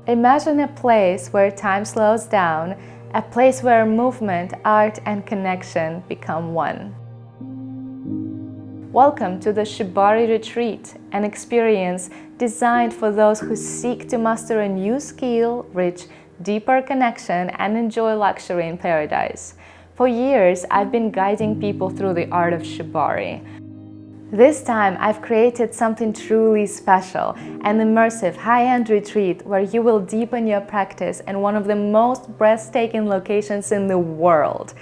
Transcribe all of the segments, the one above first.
Imagine a place where time slows down, a place where movement, art, and connection become one. Welcome to the Shibari Retreat, an experience designed for those who seek to master a new skill, reach deeper connection, and enjoy luxury in paradise. For years, I've been guiding people through the art of Shibari. This time, I've created something truly special, an immersive, high-end retreat where you will deepen your practice in one of the most breathtaking locations in the world.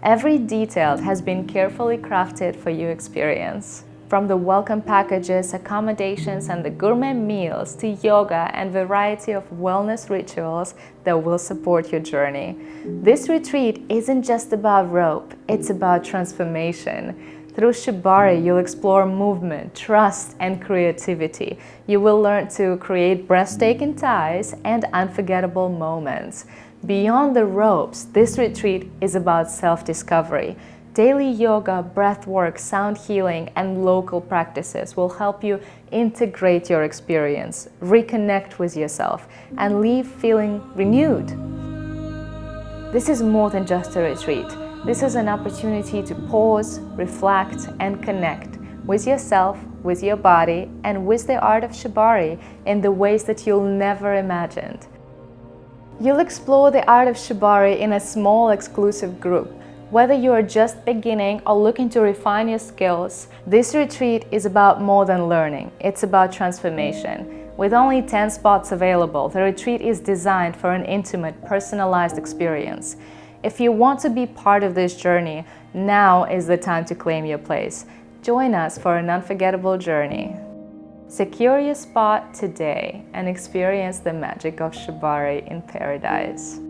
Every detail has been carefully crafted for your experience. From the welcome packages, accommodations, and the gourmet meals to yoga and variety of wellness rituals that will support your journey. This retreat isn't just about rope, it's about transformation. Through Shibari, you'll explore movement, trust, and creativity. You will learn to create breathtaking ties and unforgettable moments. Beyond the ropes, this retreat is about self-discovery. Daily yoga, breathwork, sound healing, and local practices will help you integrate your experience, reconnect with yourself, and leave feeling renewed. This is more than just a retreat. This is an opportunity to pause, reflect, and connect with yourself, with your body, and with the art of Shibari in the ways that you'll never imagined. You'll explore the art of Shibari in a small, exclusive group. Whether you are just beginning or looking to refine your skills, this retreat is about more than learning. It's about transformation. With only 10 spots available, the retreat is designed for an intimate, personalized experience. If you want to be part of this journey, now is the time to claim your place. Join us for an unforgettable journey. Secure your spot today and experience the magic of Shibari in paradise.